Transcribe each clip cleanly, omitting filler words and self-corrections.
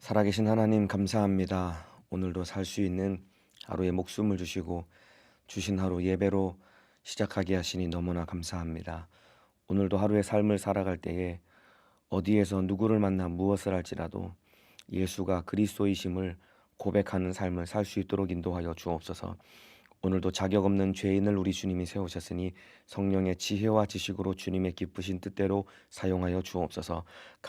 살아계신 하나님 감사합니다. 오늘도 살 수 있는 하루의 목숨을 주시고 주신 하루 예배로 시작하게 하시니 너무나 감사합니다. 오늘도 하루의 삶을 살아갈 때에 어디에서 누구를 만나 무엇을 할지라도 예수가 그리스도이심을 고백하는 삶을 살 수 있도록 인도하여 주옵소서. 오늘도 자격 없는 죄인을 우리 주님이 세우셨으니 성령의 지혜와 지식으로 주님의 기쁘신 뜻대로 사용하여 주옵소서.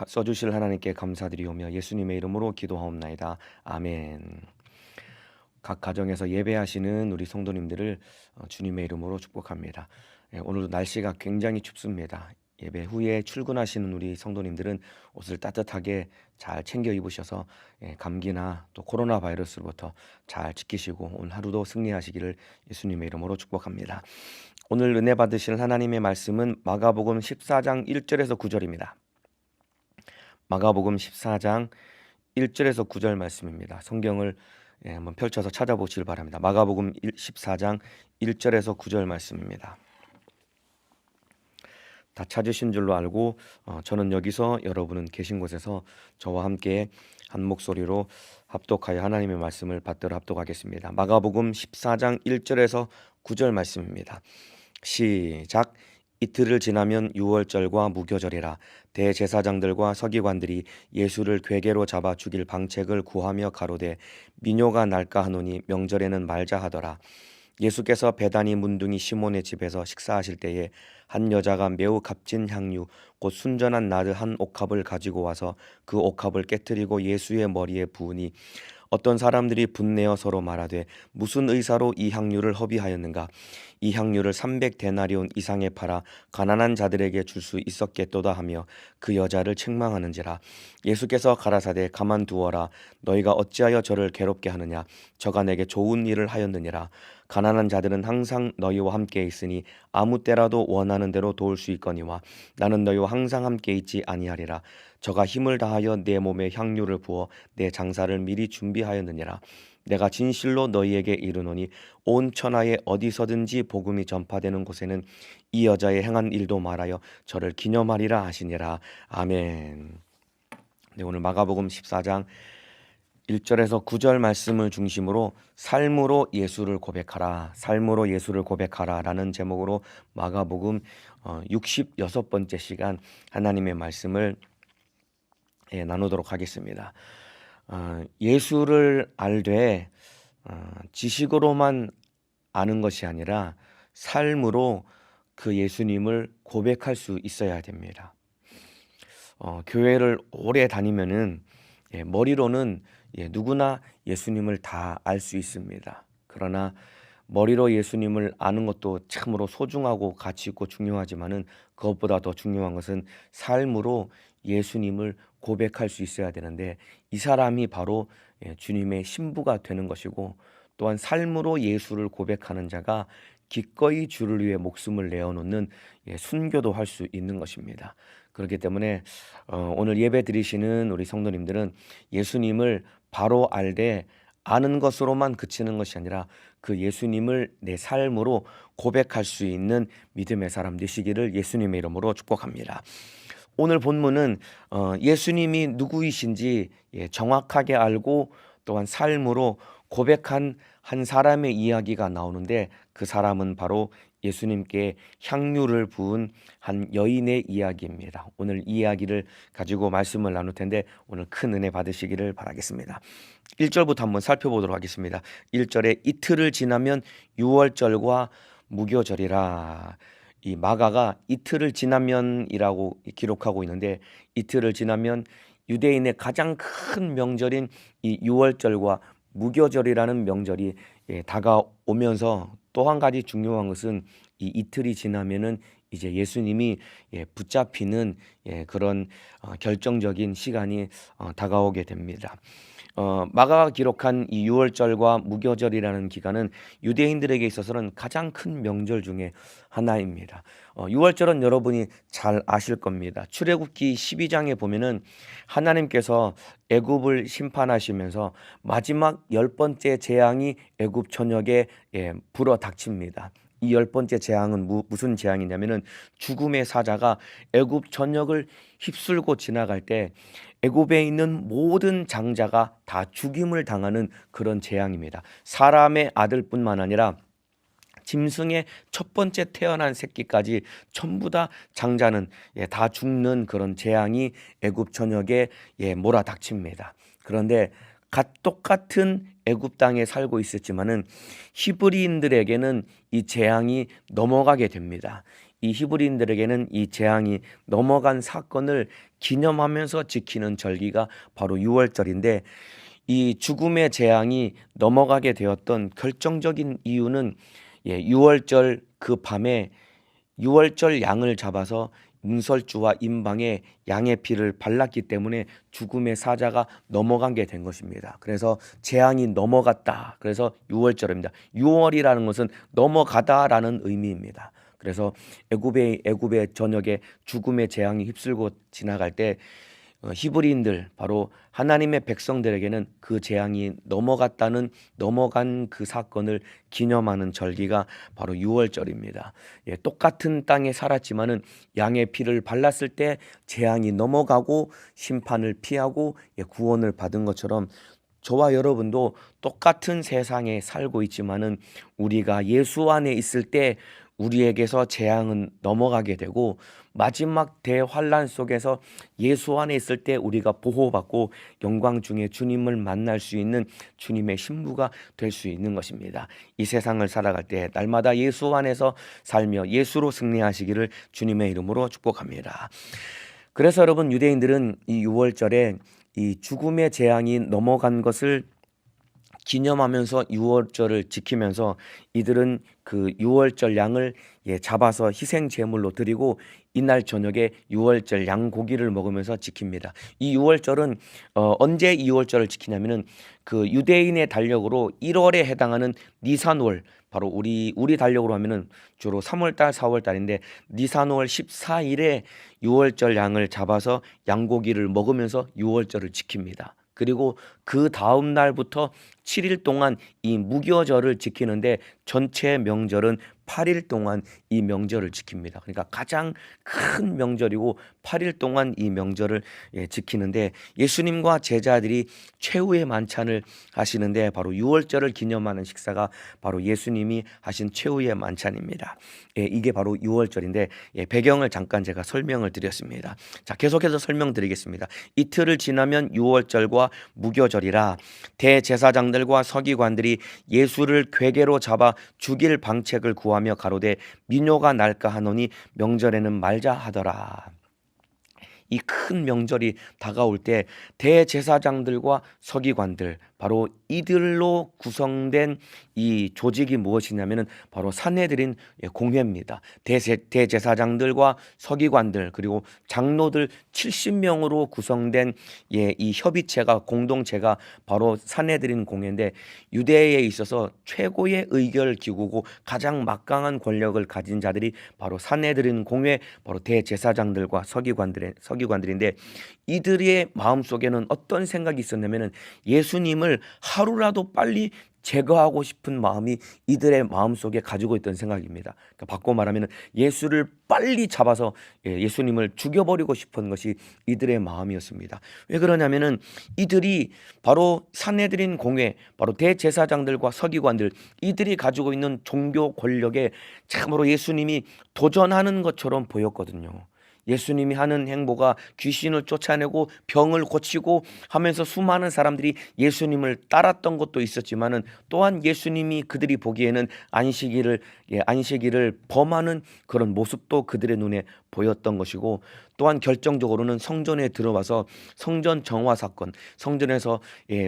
써주실 하나님께 감사드리오며 예수님의 이름으로 기도하옵나이다. 아멘. 각 가정에서 예배하시는 우리 성도님들을 주님의 이름으로 축복합니다. 오늘도 날씨가 굉장히 춥습니다. 예배 후에 출근하시는 우리 성도님들은 옷을 따뜻하게 잘 챙겨 입으셔서 감기나 또 코로나 바이러스로부터 잘 지키시고 오늘 하루도 승리하시기를 예수님의 이름으로 축복합니다. 오늘 은혜 받으실 하나님의 말씀은 마가복음 14장 1절에서 9절입니다. 마가복음 14장 1절에서 9절 말씀입니다. 성경을 한번 펼쳐서 찾아보시길 바랍니다. 마가복음 14장 1절에서 9절 말씀입니다. 다 찾으신 줄로 알고 저는 여기서 여러분은 계신 곳에서 저와 함께 한 목소리로 합독하여 하나님의 말씀을 받들어 합독하겠습니다. 마가복음 14장 1절에서 9절 말씀입니다. 시작. 이틀을 지나면 유월절과 무교절이라 대제사장들과 서기관들이 예수를 궤계로 잡아 죽일 방책을 구하며 가로되 미뇨가 날까 하노니 명절에는 말자 하더라. 예수께서 베다니 문둥이 시몬의 집에서 식사하실 때에 한 여자가 매우 값진 향유 곧 순전한 나드 한 옥합을 가지고 와서 그 옥합을 깨뜨리고 예수의 머리에 부으니 어떤 사람들이 분내어 서로 말하되 무슨 의사로 이 향유를 허비하였는가. 이 향유를 300데나리온 이상에 팔아 가난한 자들에게 줄 수 있었겠도다 하며 그 여자를 책망하는지라. 예수께서 가라사대 가만두어라. 너희가 어찌하여 저를 괴롭게 하느냐. 저가 내게 좋은 일을 하였느니라. 가난한 자들은 항상 너희와 함께 있으니 아무 때라도 원하는 대로 도울 수 있거니와 나는 너희와 항상 함께 있지 아니하리라. 저가 힘을 다하여 내 몸에 향유를 부어 내 장사를 미리 준비하였느니라. 내가 진실로 너희에게 이르노니 온 천하에 어디서든지 복음이 전파되는 곳에는 이 여자의 행한 일도 말하여 저를 기념하리라 하시니라. 아멘. 네, 오늘 마가복음 14장 1절에서 9절 말씀을 중심으로 삶으로 예수를 고백하라, 삶으로 예수를 고백하라 라는 제목으로 마가복음 66번째 시간 하나님의 말씀을 나누도록 하겠습니다. 예수를 알되 지식으로만 아는 것이 아니라 삶으로 그 예수님을 고백할 수 있어야 됩니다. 교회를 오래 다니면은 머리로는 누구나 예수님을 다 알 수 있습니다. 그러나 머리로 예수님을 아는 것도 참으로 소중하고 가치 있고 중요하지만은 그것보다 더 중요한 것은 삶으로 예수님을 고백할 수 있어야 되는데 이 사람이 바로 주님의 신부가 되는 것이고 또한 삶으로 예수를 고백하는 자가 기꺼이 주를 위해 목숨을 내어놓는 순교도 할 수 있는 것입니다. 그렇기 때문에 오늘 예배 드리시는 우리 성도님들은 예수님을 바로 알되 아는 것으로만 그치는 것이 아니라 그 예수님을 내 삶으로 고백할 수 있는 믿음의 사람 되시기를 예수님의 이름으로 축복합니다. 오늘 본문은 예수님이 누구이신지 정확하게 알고 또한 삶으로 고백한 한 사람의 이야기가 나오는데 그 사람은 바로 예수님께 향유를 부은 한 여인의 이야기입니다. 오늘 이 이야기를 가지고 말씀을 나눌 텐데 오늘 큰 은혜 받으시기를 바라겠습니다. 1절부터 한번 살펴보도록 하겠습니다. 1절에 이틀을 지나면 유월절과 무교절이라. 이 마가가 이틀을 지나면이라고 기록하고 있는데 이틀을 지나면 유대인의 가장 큰 명절인 이 유월절과 무교절이라는 명절이 다가오면서 또 한 가지 중요한 것은 이 이틀이 지나면은 이제 예수님이 붙잡히는 그런 결정적인 시간이 다가오게 됩니다. 마가가 기록한 이 유월절과 무교절이라는 기간은 유대인들에게 있어서는 가장 큰 명절 중에 하나입니다. 유월절은 여러분이 잘 아실 겁니다. 출애굽기 12장에 보면은 하나님께서 애굽을 심판하시면서 마지막 10번째 재앙이 애굽 전역에 불어 닥칩니다. 이 열 번째 재앙은 무슨 재앙이냐면은 죽음의 사자가 애굽 전역을 휩쓸고 지나갈 때 애굽에 있는 모든 장자가 다 죽임을 당하는 그런 재앙입니다. 사람의 아들뿐만 아니라 짐승의 첫 번째 태어난 새끼까지 전부 다 장자는 다 죽는 그런 재앙이 애굽 전역에 몰아닥칩니다. 그런데 똑같은 애굽 땅에 살고 있었지만은 히브리인들에게는 이 재앙이 넘어가게 됩니다. 이 히브리인들에게는 이 재앙이 넘어간 사건을 기념하면서 지키는 절기가 바로 유월절인데, 이 죽음의 재앙이 넘어가게 되었던 결정적인 이유는 유월절 그 밤에 유월절 양을 잡아서 문설주와 임방에 양의 피를 발랐기 때문에 죽음의 사자가 넘어가게 된 것입니다. 그래서 재앙이 넘어갔다. 그래서 유월절입니다. 유월이라는 것은 넘어가다라는 의미입니다. 그래서 애굽의 전역에 죽음의 재앙이 휩쓸고 지나갈 때 히브리인들, 바로 하나님의 백성들에게는 그 재앙이 넘어간 그 사건을 기념하는 절기가 바로 유월절입니다. 똑같은 땅에 살았지만은 양의 피를 발랐을 때 재앙이 넘어가고 심판을 피하고 구원을 받은 것처럼, 저와 여러분도 똑같은 세상에 살고 있지만은 우리가 예수 안에 있을 때 우리에게서 재앙은 넘어가게 되고, 마지막 대환란 속에서 예수 안에 있을 때 우리가 보호받고 영광 중에 주님을 만날 수 있는 주님의 신부가 될 수 있는 것입니다. 이 세상을 살아갈 때 날마다 예수 안에서 살며 예수로 승리하시기를 주님의 이름으로 축복합니다. 그래서 여러분, 유대인들은 이 유월절에 이 죽음의 재앙이 넘어간 것을 기념하면서 유월절을 지키면서 이들은 그 유월절 양을 잡아서 희생 제물로 드리고 이날 저녁에 유월절 양고기를 먹으면서 지킵니다. 이 유월절은 언제 이 유월절을 지키냐면은 그 유대인의 달력으로 1월에 해당하는 니산월, 바로 우리 달력으로 하면은 주로 3월달 4월달인데 니산월 14일에 유월절 양을 잡아서 양고기를 먹으면서 유월절을 지킵니다. 그리고 그 다음 날부터 7일 동안 이 무교절을 지키는데, 전체 명절은 8일 동안 이 명절을 지킵니다. 그러니까 가장 큰 명절이고 8일 동안 이 명절을 지키는데, 예수님과 제자들이 최후의 만찬을 하시는데 바로 유월절을 기념하는 식사가 바로 예수님이 하신 최후의 만찬입니다. 이게 바로 유월절인데, 배경을 잠깐 제가 설명을 드렸습니다. 자, 계속해서 설명드리겠습니다. 이틀을 지나면 유월절과 무교절이라 대제사장들과 서기관들이 예수를 궤계로 잡아 죽일 방책을 구하며 가로되 민요가 날까 하노니 명절에는 말자 하더라. 이 큰 명절이 다가올 때 대제사장들과 서기관들, 바로 이들로 구성된 이 조직이 무엇이냐면은 바로 산헤드린 공회입니다. 대제사장들과 서기관들 그리고 장로들 70명으로 구성된 이 협의체가, 공동체가 바로 산헤드린 공회인데, 유대에 있어서 최고의 의결 기구고 가장 막강한 권력을 가진 자들이 바로 산헤드린 공회, 바로 대제사장들과 서기관들인데, 이들의 마음속에는 어떤 생각이 있었냐면은 예수님을 하루라도 빨리 제거하고 싶은 마음이 이들의 마음속에 가지고 있던 생각입니다. 그러니까 바꿔 말하면 예수를 빨리 잡아서 예수님을 죽여버리고 싶은 것이 이들의 마음이었습니다. 왜 그러냐면은 이들이 바로 산헤드린 공회, 바로 대제사장들과 서기관들, 이들이 가지고 있는 종교 권력에 참으로 예수님이 도전하는 것처럼 보였거든요. 예수님이 하는 행보가 귀신을 쫓아내고 병을 고치고 하면서 수많은 사람들이 예수님을 따랐던 것도 있었지만은, 또한 예수님이 그들이 보기에는 안식일을 범하는 그런 모습도 그들의 눈에 보였던 것이고, 또한 결정적으로는 성전에 들어와서 성전 정화 사건, 성전에서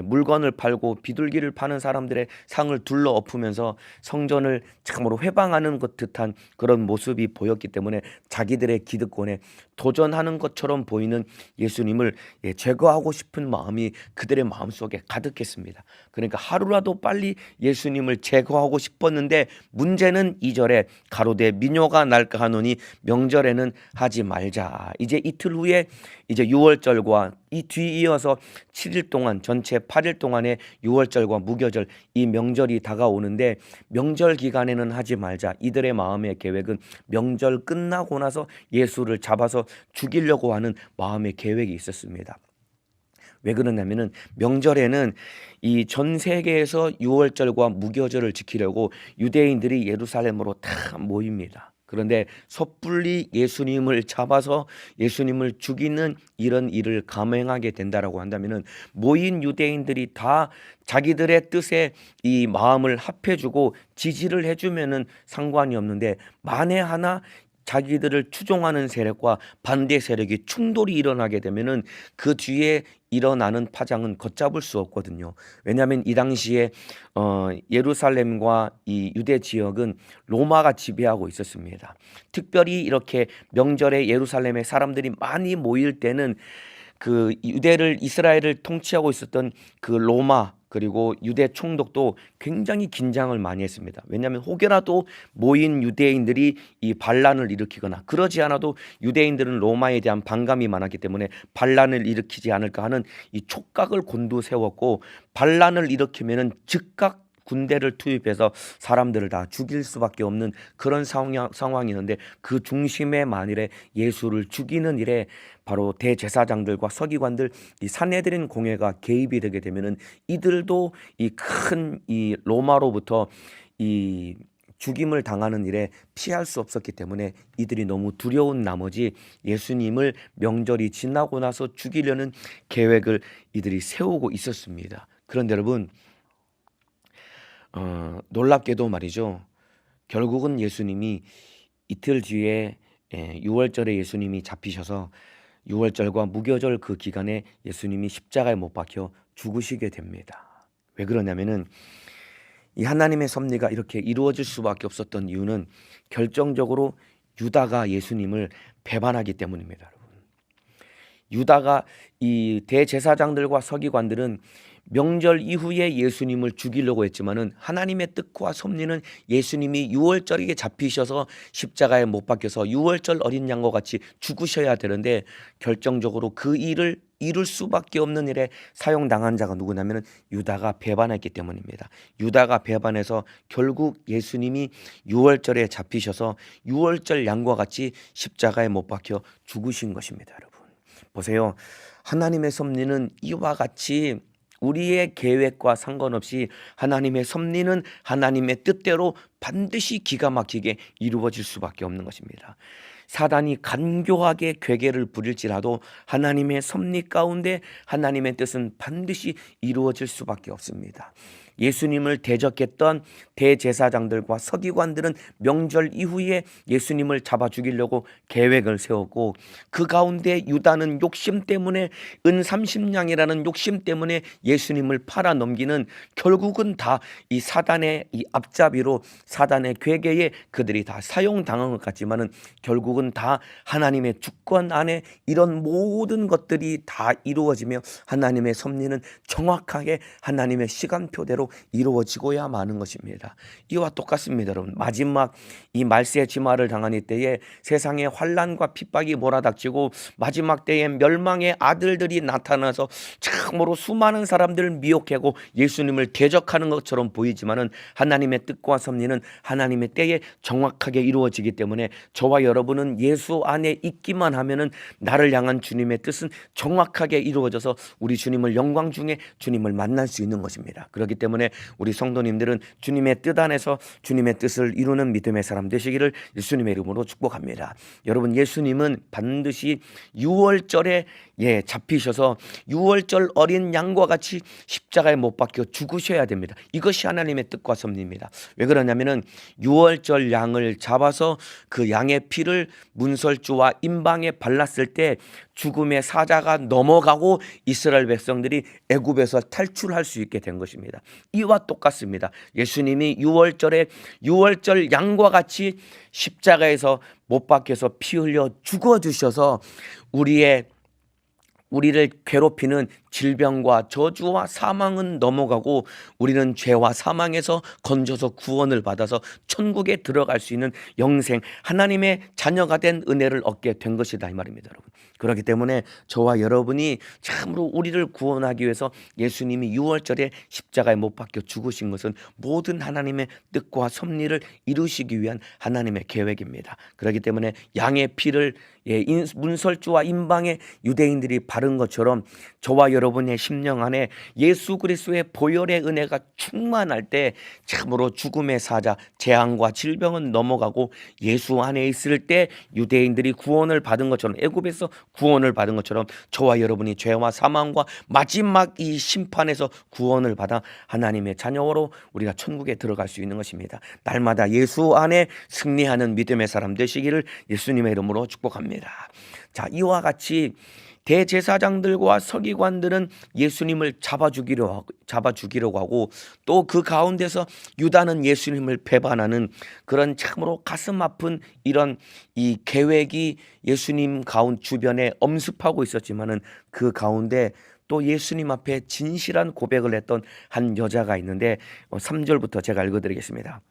물건을 팔고 비둘기를 파는 사람들의 상을 둘러 엎으면서 성전을 참으로 회방하는 것 듯한 그런 모습이 보였기 때문에 자기들의 기득권에 도전하는 것처럼 보이는 예수님을 제거하고 싶은 마음이 그들의 마음속에 가득했습니다. 그러니까 하루라도 빨리 예수님을 제거하고 싶었는데, 문제는 2절에 가로되 민요가 날까 하노니 명절에는 하지 말자. 이제 이틀 후에 이제 유월절과 이 뒤이어서 7일 동안 전체 8일 동안의 유월절과 무교절 이 명절이 다가오는데 명절 기간에는 하지 말자. 이들의 마음의 계획은 명절 끝나고 나서 예수를 잡아서 죽이려고 하는 마음의 계획이 있었습니다. 왜 그러냐면은 명절에는 이 전 세계에서 유월절과 무교절을 지키려고 유대인들이 예루살렘으로 다 모입니다. 그런데 섣불리 예수님을 잡아서 예수님을 죽이는 이런 일을 감행하게 된다라고 한다면은 모인 유대인들이 다 자기들의 뜻에 이 마음을 합해주고 지지를 해주면은 상관이 없는데 만에 하나 자기들을 추종하는 세력과 반대 세력이 충돌이 일어나게 되면은 그 뒤에 일어나는 파장은 걷잡을 수 없거든요. 왜냐하면 이 당시에 예루살렘과 이 유대 지역은 로마가 지배하고 있었습니다. 특별히 이렇게 명절에 예루살렘에 사람들이 많이 모일 때는 그 유대를 이스라엘을 통치하고 있었던 그 로마 그리고 유대 총독도 굉장히 긴장을 많이 했습니다. 왜냐하면 혹여라도 모인 유대인들이 이 반란을 일으키거나 그러지 않아도 유대인들은 로마에 대한 반감이 많았기 때문에 반란을 일으키지 않을까 하는 이 촉각을 곤두세웠고 반란을 일으키면은 즉각 군대를 투입해서 사람들을 다 죽일 수밖에 없는 그런 상황이었는데 그 중심에 만일에 예수를 죽이는 일에 바로 대제사장들과 서기관들 이 산헤드린 공회가 개입이 되게 되면은 이들도 이 큰 이 로마로부터 이 죽임을 당하는 일에 피할 수 없었기 때문에 이들이 너무 두려운 나머지 예수님을 명절이 지나고 나서 죽이려는 계획을 이들이 세우고 있었습니다. 그런데 여러분 놀랍게도 말이죠. 결국은 예수님이 이틀 뒤에 6월절에 예수님이 잡히셔서 6월절과 무교절 그 기간에 예수님이 십자가에 못 박혀 죽으시게 됩니다. 왜 그러냐면은 이 하나님의 섭리가 이렇게 이루어질 수밖에 없었던 이유는 결정적으로 유다가 예수님을 배반하기 때문입니다. 여러분. 유다가 이 대제사장들과 서기관들은 명절 이후에 예수님을 죽이려고 했지만은 하나님의 뜻과 섭리는 예수님이 유월절에 잡히셔서 십자가에 못 박혀서 유월절 어린 양과 같이 죽으셔야 되는데 결정적으로 그 일을 이룰 수밖에 없는 일에 사용당한 자가 누구냐면 유다가 배반했기 때문입니다. 유다가 배반해서 결국 예수님이 유월절에 잡히셔서 유월절 양과 같이 십자가에 못 박혀 죽으신 것입니다. 여러분 보세요. 하나님의 섭리는 이와 같이 우리의 계획과 상관없이 하나님의 섭리는 하나님의 뜻대로 반드시 기가 막히게 이루어질 수밖에 없는 것입니다. 사단이 간교하게 괴계를 부릴지라도 하나님의 섭리 가운데 하나님의 뜻은 반드시 이루어질 수밖에 없습니다. 예수님을 대적했던 대제사장들과 서기관들은 명절 이후에 예수님을 잡아 죽이려고 계획을 세웠고 그 가운데 유다는 욕심 때문에 은 30냥이라는 욕심 때문에 예수님을 팔아 넘기는 결국은 다 이 사단의 이 앞잡이로 사단의 괴계에 그들이 다 사용당한 것 같지만은 결국은 다 하나님의 주권 안에 이런 모든 것들이 다 이루어지며 하나님의 섭리는 정확하게 하나님의 시간표대로 이루어지고야 마는 것입니다. 이와 똑같습니다. 여러분 마지막 이 말세 지마를 당한 이때에 세상에 환난과 핍박이 몰아닥치고 마지막 때에 멸망의 아들들이 나타나서 참으로 수많은 사람들을 미혹하고 예수님을 대적하는 것처럼 보이지만은 하나님의 뜻과 섭리는 하나님의 때에 정확하게 이루어지기 때문에 저와 여러분은 예수 안에 있기만 하면은 나를 향한 주님의 뜻은 정확하게 이루어져서 우리 주님을 영광 중에 주님을 만날 수 있는 것입니다. 그렇기 때문에 우리 성도님들은 주님의 뜻 안에서 주님의 뜻을 이루는 믿음의 사람 되시기를 예수님의 이름으로 축복합니다. 여러분 예수님은 반드시 6월절에 잡히셔서 6월절 어린 양과 같이 십자가에 못 박혀 죽으셔야 됩니다. 이것이 하나님의 뜻과 섭리입니다. 왜 그러냐면은 6월절 양을 잡아서 그 양의 피를 문설주와 임방에 발랐을 때 죽음의 사자가 넘어가고 이스라엘 백성들이 애굽에서 탈출할 수 있게 된 것입니다. 이와 똑같습니다. 예수님이 6월절 양과 같이 십자가에서 못 박혀서 피 흘려 죽어주셔서 우리를 괴롭히는 질병과 저주와 사망은 넘어가고 우리는 죄와 사망에서 건져서 구원을 받아서 천국에 들어갈 수 있는 영생 하나님의 자녀가 된 은혜를 얻게 된 것이다 이 말입니다. 여러분 그렇기 때문에 저와 여러분이 참으로 우리를 구원하기 위해서 예수님이 6월절에 십자가에 못 박혀 죽으신 것은 모든 하나님의 뜻과 섭리를 이루시기 위한 하나님의 계획입니다. 그렇기 때문에 양의 피를 문설주와 임방의 유대인들이 바른 것처럼 저와 여러분의 심령 안에 예수 그리스도의 보혈의 은혜가 충만할 때 참으로 죽음의 사자, 재앙과 질병은 넘어가고 예수 안에 있을 때 유대인들이 구원을 받은 것처럼, 애굽에서 구원을 받은 것처럼 저와 여러분이 죄와 사망과 마지막 이 심판에서 구원을 받아 하나님의 자녀로 우리가 천국에 들어갈 수 있는 것입니다. 날마다 예수 안에 승리하는 믿음의 사람 되시기를 예수님의 이름으로 축복합니다. 자, 이와 같이 대제사장들과 서기관들은 예수님을 잡아주기려고 하고 또 그 가운데서 유다는 예수님을 배반하는 그런 참으로 가슴 아픈 이런 이 계획이 예수님 가운 주변에 엄습하고 있었지만은 그 가운데 또 예수님 앞에 진실한 고백을 했던 한 여자가 있는데 3절부터 제가 읽어드리겠습니다.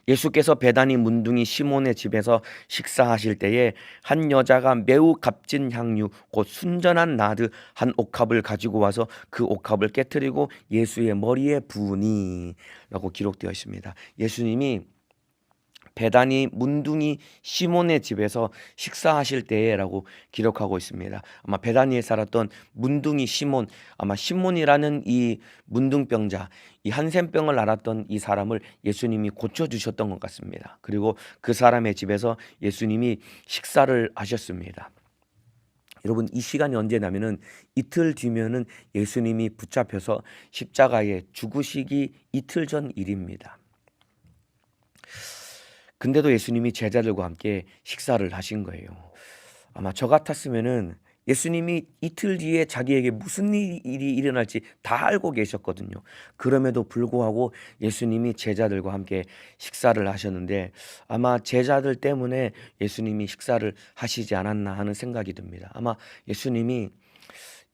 예수께서 베다니 문둥이 시몬의 집에서 식사하실 때에 한 여자가 매우 값진 향유 곧 순전한 나드 한 옥합을 가지고 와서 그 옥합을 깨뜨리고 예수의 머리에 부으니 라고 기록되어 있습니다. 예수님이 베다니 문둥이 시몬의 집에서 식사하실 때라고 기록하고 있습니다. 아마 베다니에 살았던 문둥이 시몬, 아마 시몬이라는 이 문둥병자, 이 한센병을 앓았던 이 사람을 예수님이 고쳐주셨던 것 같습니다. 그리고 그 사람의 집에서 예수님이 식사를 하셨습니다. 여러분, 이 시간이 언제냐면은 이틀 뒤면은 예수님이 붙잡혀서 십자가에 죽으시기 이틀 전 일입니다. 근데도 예수님이 제자들과 함께 식사를 하신 거예요. 아마 저 같았으면은 예수님이 이틀 뒤에 자기에게 무슨 일이 일어날지 다 알고 계셨거든요. 그럼에도 불구하고 예수님이 제자들과 함께 식사를 하셨는데 아마 제자들 때문에 예수님이 식사를 하시지 않았나 하는 생각이 듭니다. 아마 예수님이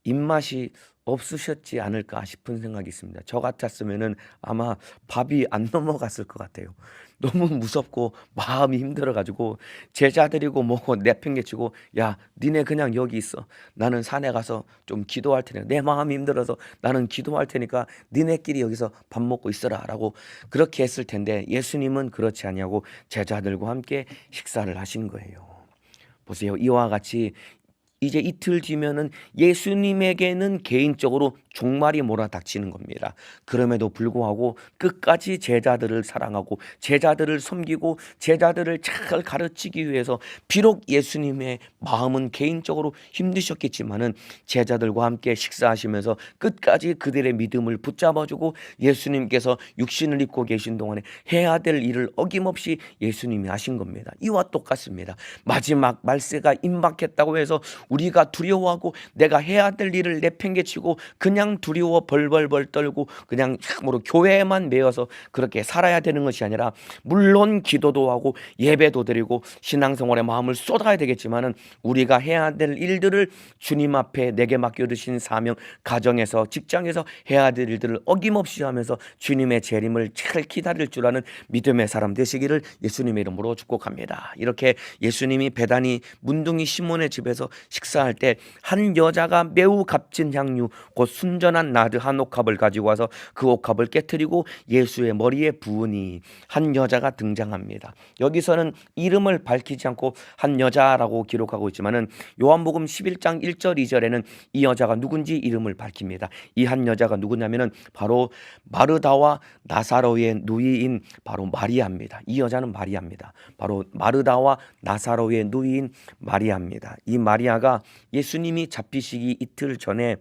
입맛이 없으셨지 않을까 싶은 생각이 있습니다. 저 같았으면은 아마 밥이 안 넘어갔을 것 같아요. 너무 무섭고 마음이 힘들어가지고 제자들이고 뭐고 내팽개치고 야 니네 그냥 여기 있어. 나는 산에 가서 좀 기도할 테니까 내 마음이 힘들어서 나는 기도할 테니까 니네끼리 여기서 밥 먹고 있어라 라고 그렇게 했을 텐데 예수님은 그렇지 아니하고 제자들과 함께 식사를 하신 거예요. 보세요. 이와 같이 이제 이틀 뒤면은 예수님에게는 개인적으로 종말이 몰아닥치는 겁니다. 그럼에도 불구하고 끝까지 제자들을 사랑하고 제자들을 섬기고 제자들을 잘 가르치기 위해서 비록 예수님의 마음은 개인적으로 힘드셨겠지만은 제자들과 함께 식사하시면서 끝까지 그들의 믿음을 붙잡아주고 예수님께서 육신을 입고 계신 동안에 해야 될 일을 어김없이 예수님이 하신 겁니다. 이와 똑같습니다. 마지막 말세가 임박했다고 해서 우리가 두려워하고 내가 해야 될 일을 내팽개치고 그냥 두려워 벌벌벌 떨고 그냥 참으로 교회에만 매여서 그렇게 살아야 되는 것이 아니라 물론 기도도 하고 예배도 드리고 신앙생활에 마음을 쏟아야 되겠지만은 우리가 해야 될 일들을 주님 앞에 내게 맡겨두신 사명, 가정에서 직장에서 해야 될 일들을 어김없이 하면서 주님의 재림을 잘 기다릴 줄 아는 믿음의 사람 되시기를 예수님의 이름으로 축복합니다. 이렇게 예수님이 베다니 문둥이 시몬의 집에서 식사할 때 한 여자가 매우 값진 향유 곧 순전한 나드 한 옥합을 가지고 와서 그 옥합을 깨뜨리고 예수의 머리에 부으니 한 여자가 등장합니다. 여기서는 이름을 밝히지 않고 한 여자라고 기록하고 있지만은 요한복음 11장 1절 2절에는 이 여자가 누군지 이름을 밝힙니다. 이 한 여자가 누구냐면은 바로 마르다와 나사로의 누이인 바로 마리아입니다. 이 여자는 마리아입니다. 바로 마르다와 나사로의 누이인 마리아입니다. 이 마리아가 예수님이 잡히시기 이틀 전에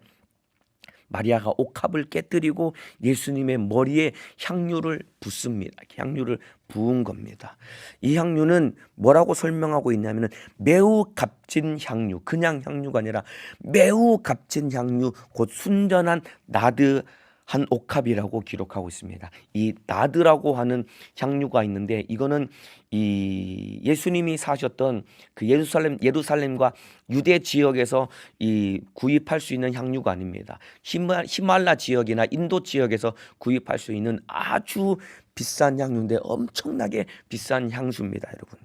마리아가 옥합을 깨뜨리고 예수님의 머리에 향유를 붓습니다. 향유를 부은 겁니다. 이 향유는 뭐라고 설명하고 있냐면 매우 값진 향유, 그냥 향유가 아니라 매우 값진 향유, 곧 순전한 나드 한 옥합이라고 기록하고 있습니다. 이 나드라고 하는 향유가 있는데 이거는 이 예수님이 사셨던 그 예루살렘과 유대 지역에서 이 구입할 수 있는 향유가 아닙니다. 히말라 지역이나 인도 지역에서 구입할 수 있는 아주 비싼 향유인데 엄청나게 비싼 향수입니다, 여러분.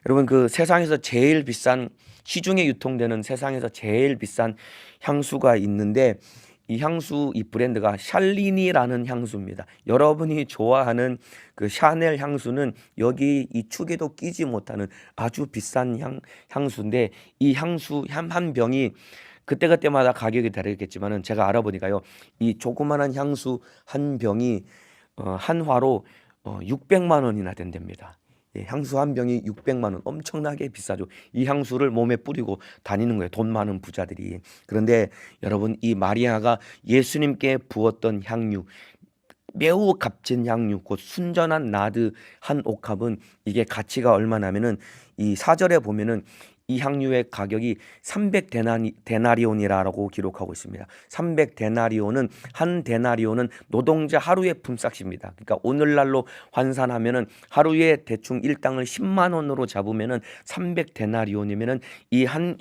여러분 그 세상에서 제일 비싼 시중에 유통되는 세상에서 제일 비싼 향수가 있는데 이 향수, 이 브랜드가 샬리니라는 향수입니다. 여러분이 좋아하는 그 샤넬 향수는 여기 이 축에도 끼지 못하는 아주 비싼 향수인데, 이 향수 한 병이 그때그때마다 가격이 다르겠지만은 제가 알아보니까요, 이 조그마한 향수 한 병이 한 화로 600만 원이나 된답니다. 예, 향수 한 병이 600만 원, 엄청나게 비싸죠. 이 향수를 몸에 뿌리고 다니는 거예요, 돈 많은 부자들이. 그런데 여러분, 이 마리아가 예수님께 부었던 향유, 매우 값진 향유, 곧 순전한 나드 한 옥합은 이게 가치가 얼마냐면은 이 4절에 보면은 이 향유의 가격이 300데나리온이라고 기록하고 있습니다. 300데나리온은, 한 데나리온은 노동자 하루의 품삯입니다. 그러니까 오늘날로 환산하면은 하루에 대충 일당을 10만 원으로 잡으면은 300데나리온이면은 이 한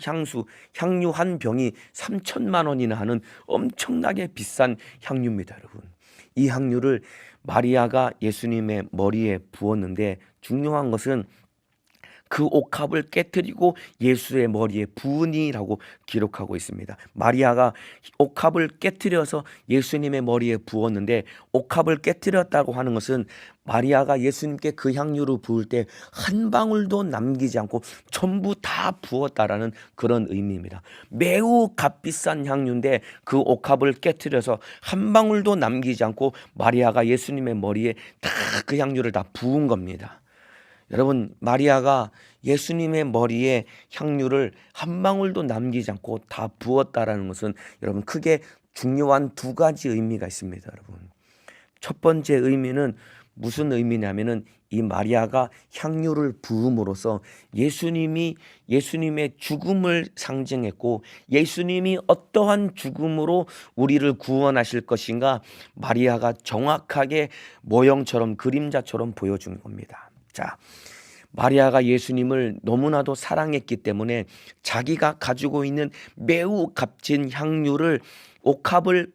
향유 한 병이 3천만 원이나 하는 엄청나게 비싼 향유입니다, 여러분. 이 향유를 마리아가 예수님의 머리에 부었는데, 중요한 것은 그 옥합을 깨뜨리고 예수의 머리에 부으니라고 기록하고 있습니다. 마리아가 옥합을 깨뜨려서 예수님의 머리에 부었는데, 옥합을 깨뜨렸다고 하는 것은 마리아가 예수님께 그 향유를 부을 때 한 방울도 남기지 않고 전부 다 부었다라는 그런 의미입니다. 매우 값비싼 향유인데 그 옥합을 깨뜨려서 한 방울도 남기지 않고 마리아가 예수님의 머리에 다 그 향유를 다 부은 겁니다. 여러분, 마리아가 예수님의 머리에 향유를 한 방울도 남기지 않고 다 부었다라는 것은 여러분, 크게 중요한 두 가지 의미가 있습니다, 여러분. 첫 번째 의미는 무슨 의미냐면은 이 마리아가 향유를 부음으로써 예수님의 죽음을 상징했고, 예수님이 어떠한 죽음으로 우리를 구원하실 것인가 마리아가 정확하게 모형처럼, 그림자처럼 보여준 겁니다. 자, 마리아가 예수님을 너무나도 사랑했기 때문에 자기가 가지고 있는 매우 값진 향유 옥합을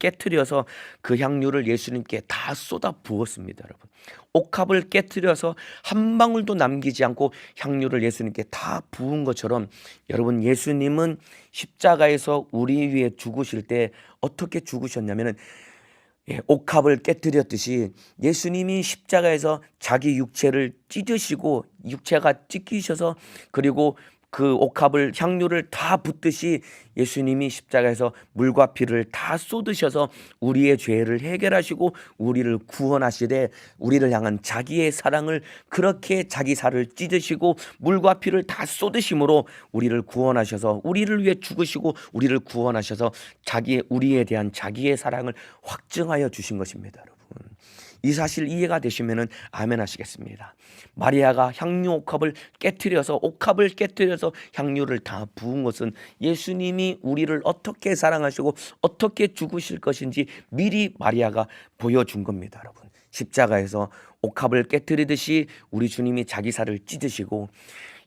깨뜨려서 그 향유를 예수님께 다 쏟아 부었습니다, 여러분. 옥합을 깨뜨려서 한 방울도 남기지 않고 향유를 예수님께 다 부은 것처럼, 여러분, 예수님은 십자가에서 우리 위해 죽으실 때 어떻게 죽으셨냐면은 옥합을 깨뜨렸듯이 예수님이 십자가에서 자기 육체를 찢으시고, 육체가 찢기셔서, 그리고 그 옥합을 향유를 다 붓듯이 예수님이 십자가에서 물과 피를 다 쏟으셔서 우리의 죄를 해결하시고 우리를 구원하시되, 우리를 향한 자기의 사랑을 그렇게 자기 살을 찢으시고 물과 피를 다 쏟으심으로 우리를 구원하셔서, 우리를 위해 죽으시고 우리를 구원하셔서 우리에 대한 자기의 사랑을 확증하여 주신 것입니다, 여러분. 이 사실 이해가 되시면은 아멘 하시겠습니다. 마리아가 향유 옥합을 깨뜨려서 향유를 다 부은 것은 예수님이 우리를 어떻게 사랑하시고 어떻게 죽으실 것인지 미리 마리아가 보여준 겁니다, 여러분. 십자가에서 옥합을 깨뜨리듯이 우리 주님이 자기 살을 찢으시고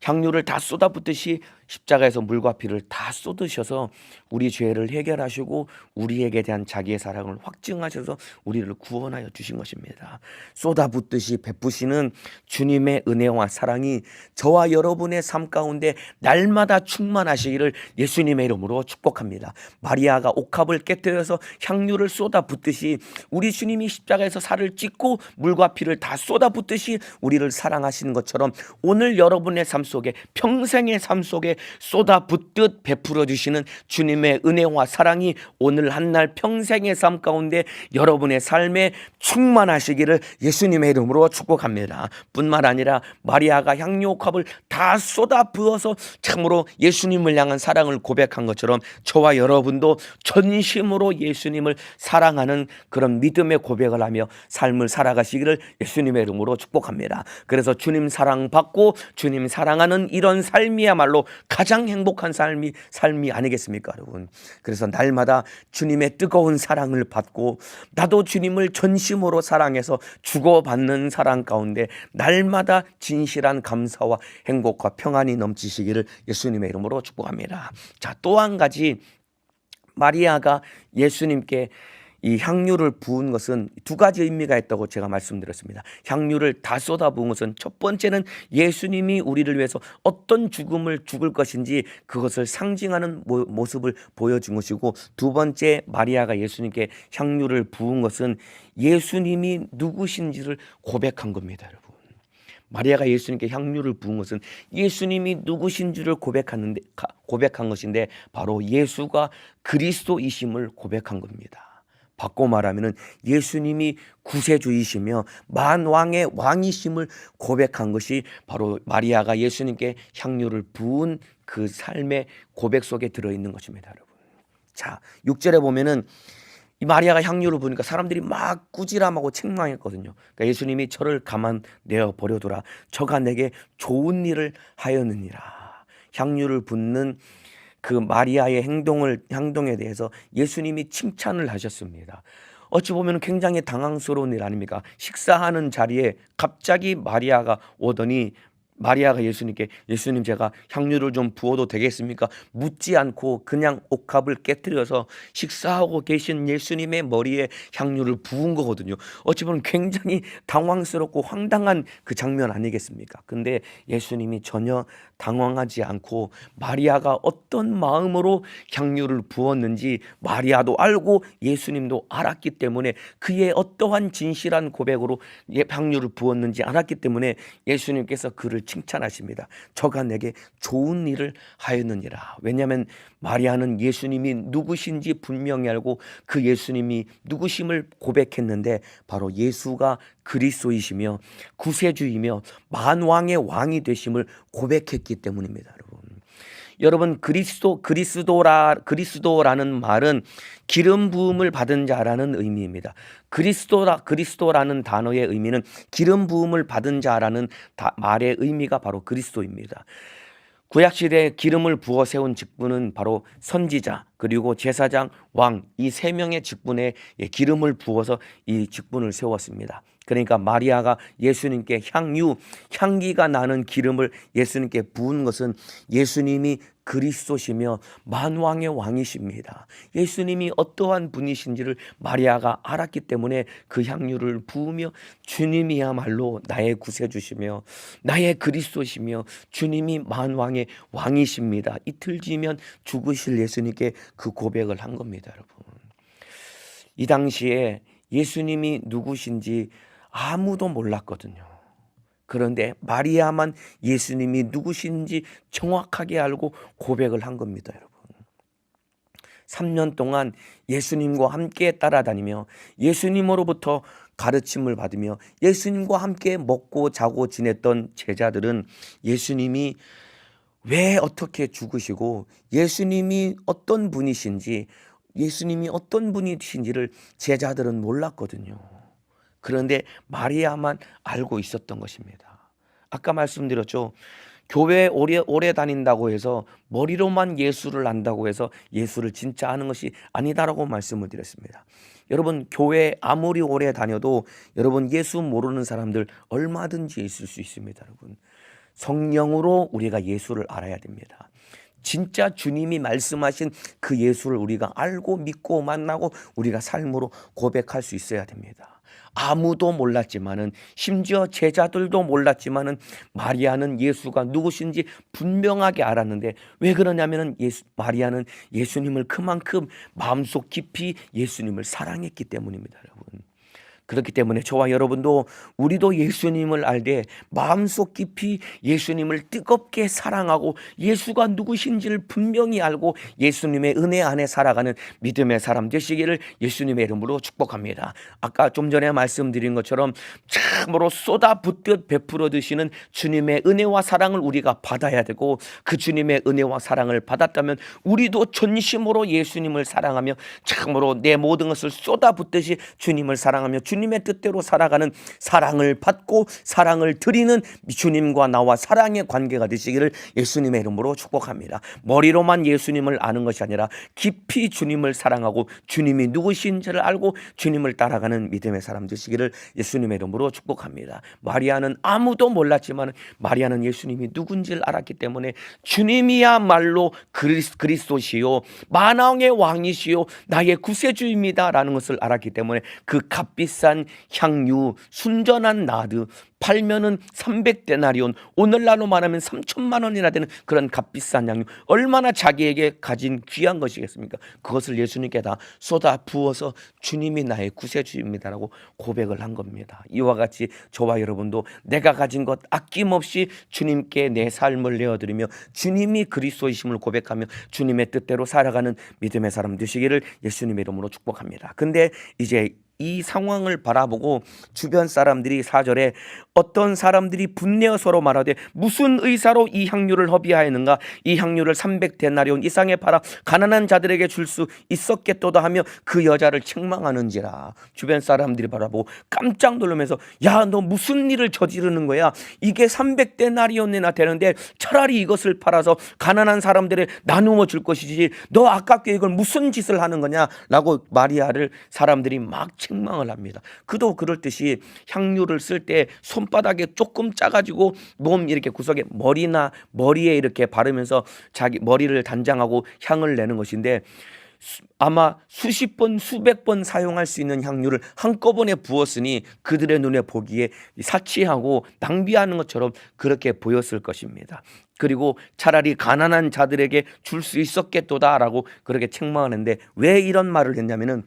향유를 다 쏟아붓듯이 십자가에서 물과 피를 다 쏟으셔서 우리 죄를 해결하시고 우리에게 대한 자기의 사랑을 확증하셔서 우리를 구원하여 주신 것입니다. 쏟아붓듯이 베푸시는 주님의 은혜와 사랑이 저와 여러분의 삶 가운데 날마다 충만하시기를 예수님의 이름으로 축복합니다. 마리아가 옥합을 깨뜨려서 향유를 쏟아붓듯이 우리 주님이 십자가에서 살을 찢고 물과 피를 다 쏟아붓듯이 우리를 사랑하시는 것처럼, 오늘 여러분의 삶 속에, 평생의 삶 속에 쏟아붓듯 베풀어 주시는 주님의 은혜와 사랑이 오늘 한날 평생의 삶 가운데 여러분의 삶에 충만하시기를 예수님의 이름으로 축복합니다. 뿐만 아니라 마리아가 향유 옥합을 다 쏟아 부어서 참으로 예수님을 향한 사랑을 고백한 것처럼 저와 여러분도 전심으로 예수님을 사랑하는 그런 믿음의 고백을 하며 삶을 살아가시기를 예수님의 이름으로 축복합니다. 그래서 주님 사랑받고 주님 사랑하는 이런 삶이야말로 가장 행복한 삶이 아니겠습니까, 여러분? 그래서 날마다 주님의 뜨거운 사랑을 받고 나도 주님을 전심으로 사랑해서 주고받는 사랑 가운데 날마다 진실한 감사와 행복과 평안이 넘치시기를 예수님의 이름으로 축복합니다. 자, 또 한 가지, 마리아가 예수님께 이 향유를 부은 것은 두 가지 의미가 있다고 제가 말씀드렸습니다. 향유를 다 쏟아 부은 것은 첫 번째는 예수님이 우리를 위해서 어떤 죽음을 죽을 것인지 그것을 상징하는 모습을 보여준 것이고, 두 번째 마리아가 예수님께 향유를 부은 것은 예수님이 누구신지를 고백한 겁니다. 여러분, 마리아가 예수님께 향유를 부은 것은 예수님이 누구신 줄을 고백한 것인데 바로 예수가 그리스도이심을 고백한 겁니다. 바꿔 말하면 예수님이 구세주이시며 만왕의 왕이심을 고백한 것이 바로 마리아가 예수님께 향유를 부은 그 삶의 고백 속에 들어있는 것입니다. 여러분, 자 6절에 보면은 이 마리아가 향유를 부으니까 사람들이 막 꾸지람하고 책망했거든요. 그러니까 예수님이 저를 가만내어 버려두라. 저가 내게 좋은 일을 하였느니라. 향유를 붓는 그 마리아의 행동에 대해서 예수님이 칭찬을 하셨습니다. 어찌 보면 굉장히 당황스러운 일 아닙니까? 식사하는 자리에 갑자기 마리아가 오더니 마리아가 예수님께 예수님 제가 향유를 좀 부어도 되겠습니까? 묻지 않고 그냥 옥합을 깨뜨려서 식사하고 계신 예수님의 머리에 향유를 부은 거거든요. 어찌 보면 굉장히 당황스럽고 황당한 그 장면 아니겠습니까? 근데 예수님이 전혀 당황하지 않고 마리아가 어떤 마음으로 향유를 부었는지 마리아도 알고 예수님도 알았기 때문에 그의 어떠한 진실한 고백으로 향유를 부었는지 알았기 때문에 예수님께서 그를 칭찬하십니다. 저가 내게 좋은 일을 하였느니라. 왜냐하면 마리아는 예수님이 누구신지 분명히 알고 그 예수님이 누구심을 고백했는데 바로 예수가 그리스도이시며 구세주이며 만왕의 왕이 되심을 고백했기 때문입니다. 여러분 그리스도라는 말은 기름 부음을 받은 자라는 의미입니다. 그리스도라는 단어의 의미는 기름 부음을 받은 자라는 말의 의미가 바로 그리스도입니다. 구약시대에 기름을 부어 세운 직분은 바로 선지자 그리고 제사장, 왕 이 세 명의 직분에 기름을 부어서 이 직분을 세웠습니다. 그러니까 마리아가 예수님께 향기가 나는 기름을 예수님께 부은 것은 예수님이 그리스도시며 만왕의 왕이십니다. 예수님이 어떠한 분이신지를 마리아가 알았기 때문에 그 향유를 부으며 주님이야말로 나의 구세주시며 나의 그리스도시며 주님이 만왕의 왕이십니다. 이틀 뒤면 죽으실 예수님께 그 고백을 한 겁니다. 여러분, 이 당시에 예수님이 누구신지 아무도 몰랐거든요. 그런데 마리아만 예수님이 누구신지 정확하게 알고 고백을 한 겁니다. 여러분, 3년 동안 예수님과 함께 따라다니며 예수님으로부터 가르침을 받으며 예수님과 함께 먹고 자고 지냈던 제자들은 예수님이 왜 어떻게 죽으시고 예수님이 어떤 분이신지 제자들은 몰랐거든요. 그런데 마리아만 알고 있었던 것입니다. 아까 말씀드렸죠. 교회에 오래 다닌다고 해서 머리로만 예수를 안다고 해서 예수를 진짜 아는 것이 아니다라고 말씀을 드렸습니다. 여러분, 교회에 아무리 오래 다녀도 여러분 예수 모르는 사람들 얼마든지 있을 수 있습니다. 여러분, 성령으로 우리가 예수를 알아야 됩니다. 진짜 주님이 말씀하신 그 예수를 우리가 알고 믿고 만나고 우리가 삶으로 고백할 수 있어야 됩니다. 아무도 몰랐지만은 심지어 제자들도 몰랐지만은 마리아는 예수가 누구신지 분명하게 알았는데 왜 그러냐면은 마리아는 예수님을 그만큼 마음속 깊이 예수님을 사랑했기 때문입니다. 여러분, 그렇기 때문에 저와 여러분도 우리도 예수님을 알되 마음속 깊이 예수님을 뜨겁게 사랑하고 예수가 누구신지를 분명히 알고 예수님의 은혜 안에 살아가는 믿음의 사람 되시기를 예수님의 이름으로 축복합니다. 아까 좀 전에 말씀드린 것처럼 참으로 쏟아붓듯 베풀어 주시는 주님의 은혜와 사랑을 우리가 받아야 되고 그 주님의 은혜와 사랑을 받았다면 우리도 전심으로 예수님을 사랑하며 참으로 내 모든 것을 쏟아붓듯이 주님을 사랑하며 주님 주님의 뜻대로 살아가는 사랑을 받고 사랑을 드리는 주님과 나와 사랑의 관계가 되시기를 예수님의 이름으로 축복합니다. 머리로만 예수님을 아는 것이 아니라 깊이 주님을 사랑하고 주님이 누구신지를 알고 주님을 따라가는 믿음의 사람 되시기를 예수님의 이름으로 축복합니다. 마리아는 아무도 몰랐지만 마리아는 예수님이 누군지를 알았기 때문에 주님이야말로 그리스도시요 만왕의 왕이시요 나의 구세주입니다 라는 것을 알았기 때문에 그 값비싼 향유 순전한 나드 팔면은 300데나리온 오늘날로 말하면 3천만 원이나 되는 그런 값비싼 향유 얼마나 자기에게 가진 귀한 것이겠습니까? 그것을 예수님께 다 쏟아 부어서 주님이 나의 구세주입니다라고 고백을 한 겁니다. 이와 같이 저와 여러분도 내가 가진 것 아낌없이 주님께 내 삶을 내어드리며 주님이 그리스도이심을 고백하며 주님의 뜻대로 살아가는 믿음의 사람 되시기를 예수님의 이름으로 축복합니다. 근데 이제 이 상황을 바라보고 주변 사람들이 4절에 어떤 사람들이 분내어 서로 말하되 무슨 의사로 이 향유를 허비하였는가? 이 향유를 300데나리온 이상에 팔아 가난한 자들에게 줄 수 있었겠도다 하며 그 여자를 책망하는지라. 주변 사람들이 바라보고 깜짝 놀라면서 야, 너 무슨 일을 저지르는 거야? 이게 300데나리온이나 되는데 차라리 이것을 팔아서 가난한 사람들에 나누어 줄 것이지 너 아깝게 이걸 무슨 짓을 하는 거냐? 라고 마리아를 사람들이 막 책망을 합니다. 그도 그럴 듯이 향유를 쓸 때 손바닥에 조금 짜가지고 몸 이렇게 구석에 머리에 이렇게 바르면서 자기 머리를 단장하고 향을 내는 것인데 아마 수십 번 수백 번 사용할 수 있는 향유를 한꺼번에 부었으니 그들의 눈에 보기에 사치하고 낭비하는 것처럼 그렇게 보였을 것입니다. 그리고 차라리 가난한 자들에게 줄 수 있었겠도다라고 그렇게 책망하는데 왜 이런 말을 했냐면은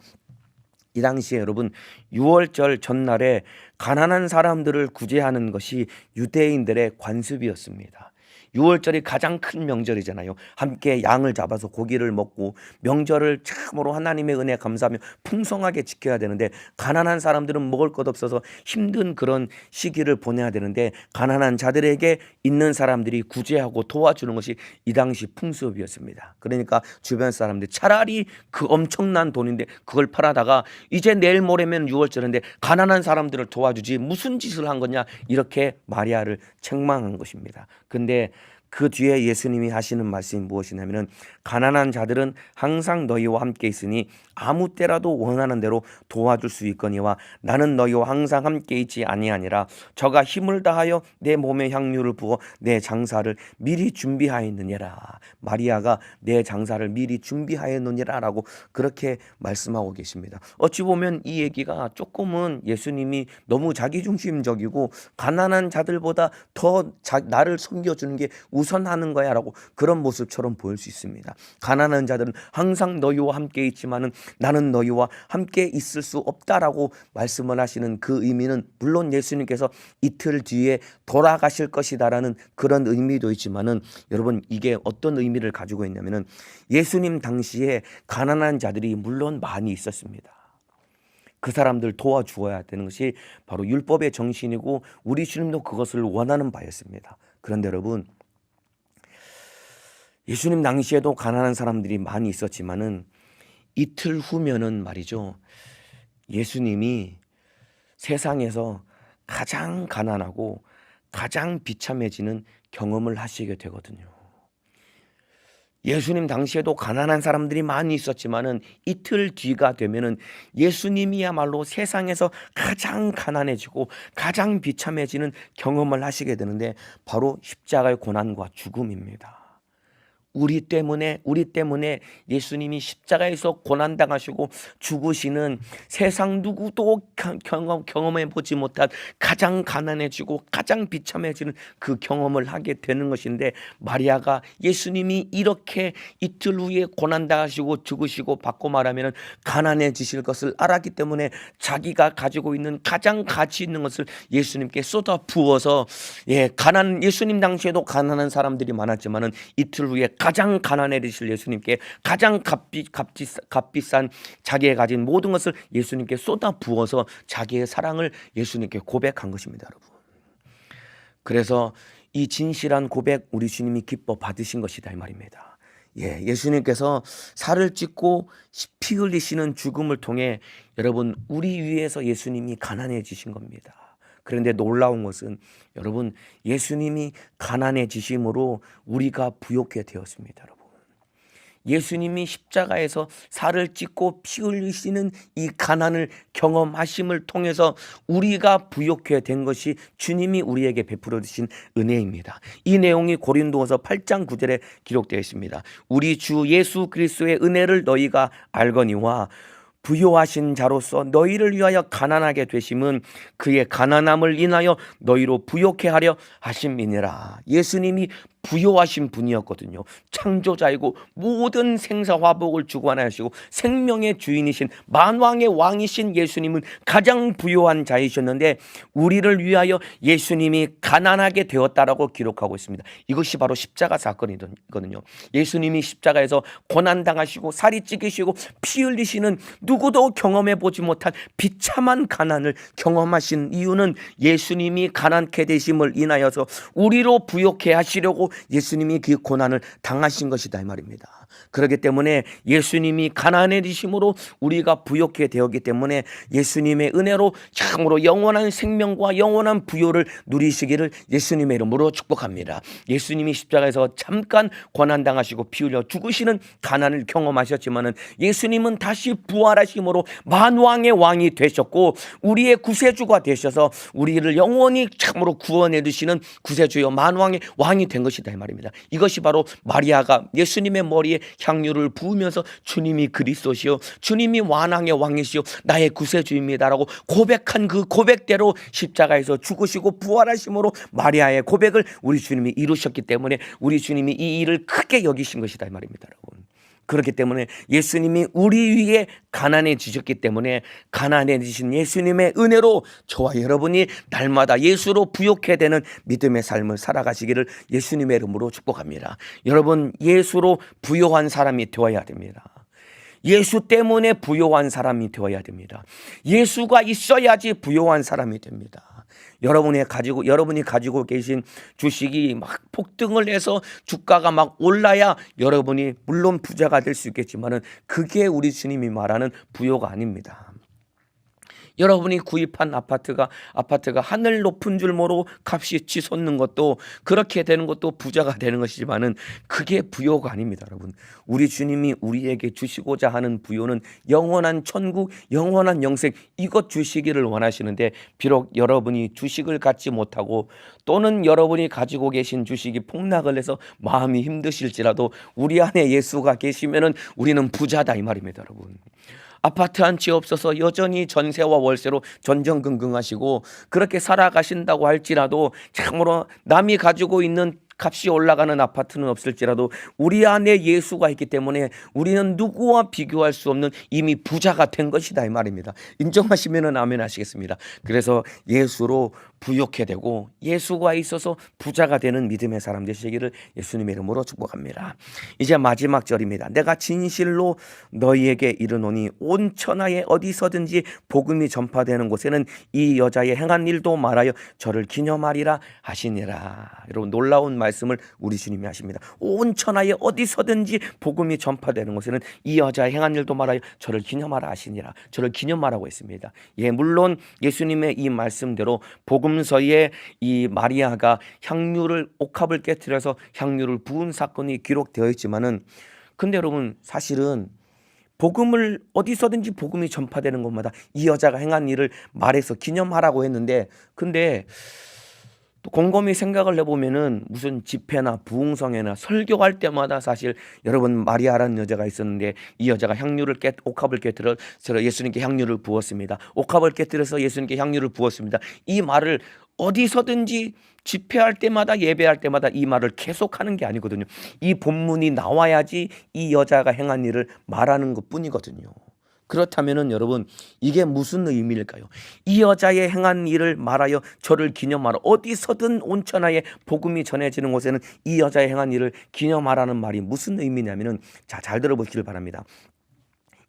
이 당시에 여러분 6월절 전날에 가난한 사람들을 구제하는 것이 유대인들의 관습이었습니다. 6월절이 가장 큰 명절이잖아요. 함께 양을 잡아서 고기를 먹고 명절을 참으로 하나님의 은혜에 감사하며 풍성하게 지켜야 되는데 가난한 사람들은 먹을 것 없어서 힘든 그런 시기를 보내야 되는데 가난한 자들에게 있는 사람들이 구제하고 도와주는 것이 이 당시 풍습이었습니다. 그러니까 주변 사람들이 차라리 그 엄청난 돈인데 그걸 팔아다가 이제 내일 모레면 6월절인데 가난한 사람들을 도와주지 무슨 짓을 한 거냐 이렇게 마리아를 책망한 것입니다. 근데 그 뒤에 예수님이 하시는 말씀이 무엇이냐면 가난한 자들은 항상 너희와 함께 있으니 아무 때라도 원하는 대로 도와줄 수 있거니와 나는 너희와 항상 함께 있지 아니하니라. 저가 힘을 다하여 내 몸에 향유를 부어 내 장사를 미리 준비하였느니라. 마리아가 내 장사를 미리 준비하였느니라 라고 그렇게 말씀하고 계십니다. 어찌 보면 이 얘기가 조금은 예수님이 너무 자기중심적이고 가난한 자들보다 더 나를 섬겨주는 게 우선하는 거야 라고 그런 모습처럼 보일 수 있습니다. 가난한 자들은 항상 너희와 함께 있지만은 나는 너희와 함께 있을 수 없다라고 말씀을 하시는 그 의미는 물론 예수님께서 이틀 뒤에 돌아가실 것이다라는 그런 의미도 있지만은 여러분 이게 어떤 의미를 가지고 있냐면은 예수님 당시에 가난한 자들이 물론 많이 있었습니다. 그 사람들 도와주어야 되는 것이 바로 율법의 정신이고 우리 주님도 그것을 원하는 바였습니다. 그런데 여러분 예수님 당시에도 가난한 사람들이 많이 있었지만은 이틀 후면은 말이죠. 예수님이 세상에서 가장 가난하고 가장 비참해지는 경험을 하시게 되거든요. 예수님 당시에도 가난한 사람들이 많이 있었지만은 이틀 뒤가 되면은 예수님이야말로 세상에서 가장 가난해지고 가장 비참해지는 경험을 하시게 되는데 바로 십자가의 고난과 죽음입니다. 우리 때문에 예수님이 십자가에서 고난당하시고 죽으시는 세상 누구도 경험해 보지 못한 가장 가난해지고 가장 비참해지는 그 경험을 하게 되는 것인데 마리아가 예수님이 이렇게 이틀 후에 고난당하시고 죽으시고 받고 말하면 가난해지실 것을 알았기 때문에 자기가 가지고 있는 가장 가치 있는 것을 예수님께 쏟아 부어서 예수님 당시에도 가난한 사람들이 많았지만은 이틀 후에 가장 가난해지실 예수님께 가장 값비싼 자기가 가진 모든 것을 예수님께 쏟아 부어서 자기의 사랑을 예수님께 고백한 것입니다, 여러분. 그래서 이 진실한 고백 우리 주님이 기뻐 받으신 것이다 이 말입니다. 예수님께서 살을 찢고 피 흘리시는 죽음을 통해 여러분 우리 위해서 예수님이 가난해지신 겁니다. 그런데 놀라운 것은 여러분 예수님이 가난해지심으로 우리가 부욕해 되었습니다. 여러분. 예수님이 십자가에서 살을 찢고 피 흘리시는 이 가난을 경험하심을 통해서 우리가 부욕해 된 것이 주님이 우리에게 베풀어 주신 은혜입니다. 이 내용이 고린도후서 8장 9절에 기록되어 있습니다. 우리 주 예수 그리스도의 은혜를 너희가 알거니와 부요하신 자로서 너희를 위하여 가난하게 되심은 그의 가난함을 인하여 너희로 부욕해 하려 하심이니라. 예수님이 부요하신 분이었거든요. 창조자이고 모든 생사화복을 주관하시고 생명의 주인이신 만왕의 왕이신 예수님은 가장 부요한 자이셨는데 우리를 위하여 예수님이 가난하게 되었다라고 기록하고 있습니다. 이것이 바로 십자가 사건이거든요. 예수님이 십자가에서 고난당하시고 살이 찢기시고 피 흘리시는 누구도 경험해 보지 못한 비참한 가난을 경험하신 이유는 예수님이 가난케 되심을 인하여서 우리로 부욕해 하시려고 예수님이 그 고난을 당하신 것이다 이 말입니다. 그렇기 때문에 예수님이 가난해지심으로 우리가 부욕해 되었기 때문에 예수님의 은혜로 참으로 영원한 생명과 영원한 부요를 누리시기를 예수님의 이름으로 축복합니다. 예수님이 십자가에서 잠깐 고난당하시고 피 흘려 죽으시는 가난을 경험하셨지만은 예수님은 다시 부활하심으로 만왕의 왕이 되셨고 우리의 구세주가 되셔서 우리를 영원히 참으로 구원해 주시는 구세주여 만왕의 왕이 된 것이다 이 말입니다. 이것이 바로 마리아가 예수님의 머리에 향유를 부으면서 주님이 그리스도시요 주님이 만왕의 왕이시요 나의 구세주입니다라고 고백한 그 고백대로 십자가에서 죽으시고 부활하심으로 마리아의 고백을 우리 주님이 이루셨기 때문에 우리 주님이 이 일을 크게 여기신 것이다 이 말입니다. 여러분. 그렇기 때문에 예수님이 우리 위에 가난해지셨기 때문에 가난해지신 예수님의 은혜로 저와 여러분이 날마다 예수로 부욕해 되는 믿음의 삶을 살아가시기를 예수님의 이름으로 축복합니다. 여러분 예수로 부요한 사람이 되어야 됩니다. 예수 때문에 부요한 사람이 되어야 됩니다. 예수가 있어야지 부요한 사람이 됩니다. 여러분이 가지고 계신 주식이 막 폭등을 해서 주가가 막 올라야 여러분이 물론 부자가 될 수 있겠지만은 그게 우리 주님이 말하는 부요가 아닙니다. 여러분이 구입한 아파트가 하늘 높은 줄 모르고 값이 치솟는 것도 그렇게 되는 것도 부자가 되는 것이지만은 그게 부요가 아닙니다. 여러분 우리 주님이 우리에게 주시고자 하는 부요는 영원한 천국 영원한 영생 이것 주시기를 원하시는데 비록 여러분이 주식을 갖지 못하고 또는 여러분이 가지고 계신 주식이 폭락을 해서 마음이 힘드실지라도 우리 안에 예수가 계시면은 우리는 부자다 이 말입니다. 여러분 아파트 한 채 없어서 여전히 전세와 월세로 전전긍긍하시고 그렇게 살아가신다고 할지라도 참으로 남이 가지고 있는 값이 올라가는 아파트는 없을지라도 우리 안에 예수가 있기 때문에 우리는 누구와 비교할 수 없는 이미 부자가 된 것이다 이 말입니다. 인정하시면 아멘 하시겠습니다. 그래서 예수로 부욕해 되고 예수가 있어서 부자가 되는 믿음의 사람 되시기를 예수님의 이름으로 축복합니다. 이제 마지막 절입니다. 내가 진실로 너희에게 이르노니 온 천하에 어디서든지 복음이 전파되는 곳에는 이 여자의 행한 일도 말하여 저를 기념하리라 하시니라. 여러분 놀라운 말씀을 우리 주님이 하십니다. 온 천하에 어디서든지 복음이 전파되는 곳에는 이 여자의 행한 일도 말하여 저를 기념하라 하시니라. 저를 기념하라고 했습니다. 물론 예수님의 이 말씀대로 복음서에 이 마리아가 옥합을 깨뜨려서 향유를 부은 사건이 기록되어 있지만은 근데 여러분 사실은 복음을 어디서든지 복음이 전파되는 곳마다 이 여자가 행한 일을 말해서 기념하라고 했는데 근데 또 곰곰이 생각을 해보면은 무슨 집회나 부흥성회나 설교할 때마다 사실 여러분 마리아라는 여자가 있었는데 이 여자가 옥합을 깨뜨려서 예수님께 향유를 부었습니다. 옥합을 깨뜨려서 예수님께 향유를 부었습니다. 이 말을 어디서든지 집회할 때마다 예배할 때마다 이 말을 계속하는 게 아니거든요. 이 본문이 나와야지 이 여자가 행한 일을 말하는 것뿐이거든요. 그렇다면은 여러분 이게 무슨 의미일까요? 이 여자의 행한 일을 말하여 저를 기념하라. 어디서든 온 천하에 복음이 전해지는 곳에는 이 여자의 행한 일을 기념하라는 말이 무슨 의미냐면은 잘 들어보시길 바랍니다.